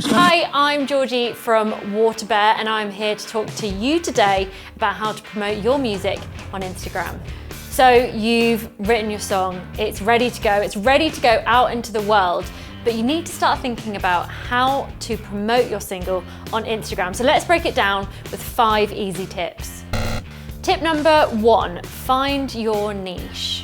Hi, I'm Georgie from WaterBear, and I'm here to talk to you today about how to promote your music on Instagram. So you've written your song, it's ready to go out into the world, but you need to start thinking about how to promote your single on Instagram. So let's break it down with 5 easy tips. Tip number 1, find your niche.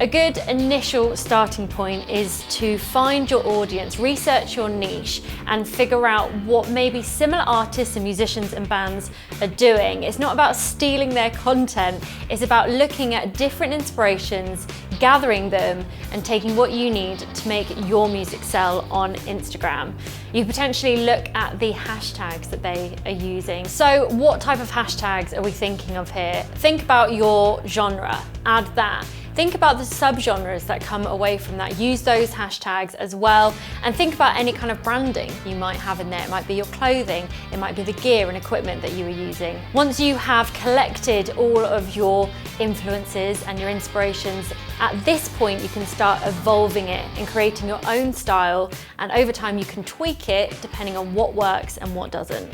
A good initial starting point is to find your audience, research your niche, and figure out what maybe similar artists and musicians and bands are doing. It's not about stealing their content, it's about looking at different inspirations, gathering them, and taking what you need to make your music sell on Instagram. You potentially look at the hashtags that they are using. So what type of hashtags are we thinking of here? Think about your genre, add that. Think about the subgenres that come away from that. Use those hashtags as well, and think about any kind of branding you might have in there. It might be your clothing, it might be the gear and equipment that you are using. Once you have collected all of your influences and your inspirations, at this point you can start evolving it and creating your own style, and over time you can tweak it depending on what works and what doesn't.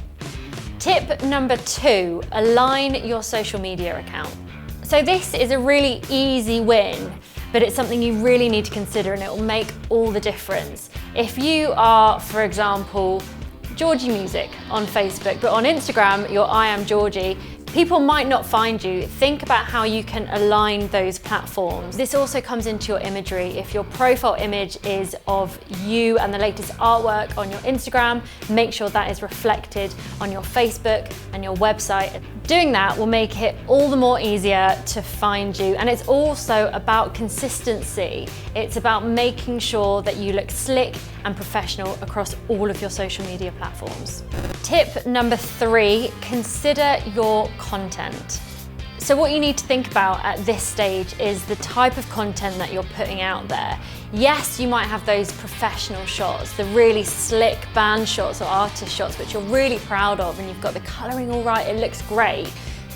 Tip number 2, align your social media account. So this is a really easy win, but it's something you really need to consider, and it will make all the difference. If you are, for example, Georgie Music on Facebook, but on Instagram you're I Am Georgie, people might not find you. Think about how you can align those platforms. This also comes into your imagery. If your profile image is of you and the latest artwork on your Instagram, make sure that is reflected on your Facebook and your website. Doing that will make it all the more easier to find you. And it's also about consistency. It's about making sure that you look slick and professional across all of your social media platforms. Tip number 3, consider your content. So what you need to think about at this stage is the type of content that you're putting out there. Yes, you might have those professional shots, the really slick band shots or artist shots, which you're really proud of, and you've got the coloring all right, it looks great.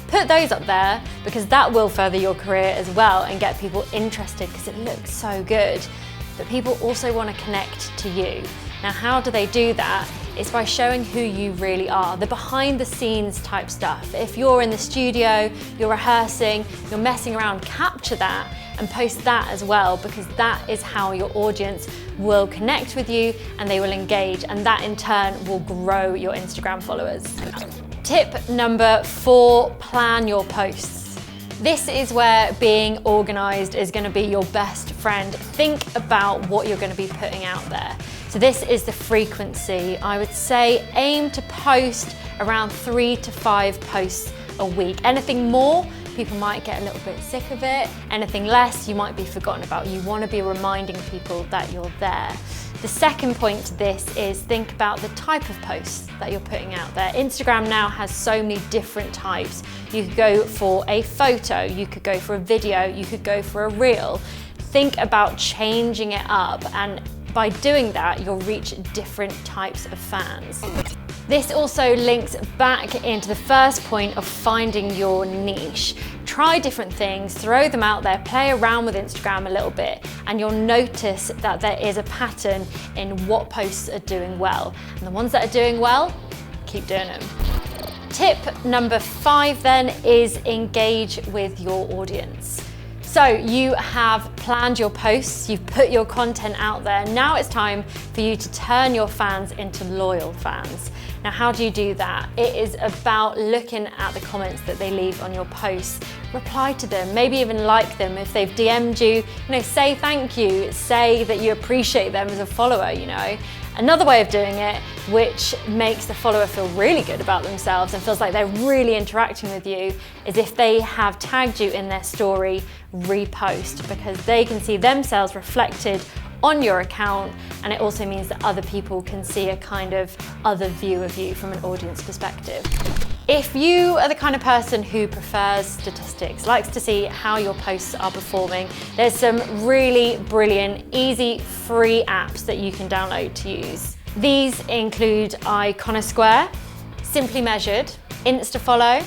Put those up there, because that will further your career as well and get people interested because it looks so good. But people also want to connect to you. Now, how do they do that? It's by showing who you really are, the behind the scenes type stuff. If you're in the studio, you're rehearsing, you're messing around, capture that and post that as well, because that is how your audience will connect with you and they will engage, and that in turn will grow your Instagram followers. Tip number 4, plan your posts. This is where being organized is going to be your best friend. Think about what you're going to be putting out there. So this is the frequency. I would say aim to post around 3 to 5 posts a week. Anything more, people might get a little bit sick of it. Anything less, you might be forgotten about. You want to be reminding people that you're there. The second point to this is think about the type of posts that you're putting out there. Instagram now has so many different types. You could go for a photo, you could go for a video, you could go for a reel. Think about changing it up, and by doing that, you'll reach different types of fans. This also links back into the first point of finding your niche. Try different things, throw them out there, play around with Instagram a little bit, and you'll notice that there is a pattern in what posts are doing well. And the ones that are doing well, keep doing them. Tip number 5 then is engage with your audience. So you have planned your posts, you've put your content out there. Now it's time for you to turn your fans into loyal fans. Now, how do you do that? It is about looking at the comments that they leave on your posts. Reply to them, maybe even like them. If they've DM'd you, say thank you, say that you appreciate them as a follower, Another way of doing it, which makes the follower feel really good about themselves and feels like they're really interacting with you, is if they have tagged you in their story, repost, because they can see themselves reflected on your account, and it also means that other people can see a kind of other view of you from an audience perspective. If you are the kind of person who prefers statistics, likes to see how your posts are performing, there's some really brilliant, easy, free apps that you can download to use. These include Iconosquare, Simply Measured, InstaFollow,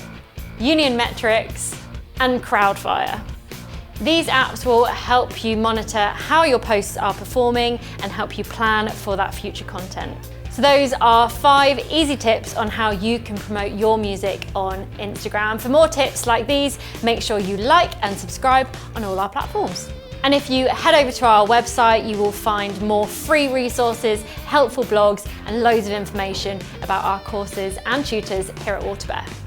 Union Metrics, and Crowdfire. These apps will help you monitor how your posts are performing and help you plan for that future content. So those are 5 easy tips on how you can promote your music on Instagram. For more tips like these, make sure you like and subscribe on all our platforms. And if you head over to our website, you will find more free resources, helpful blogs, and loads of information about our courses and tutors here at WaterBear.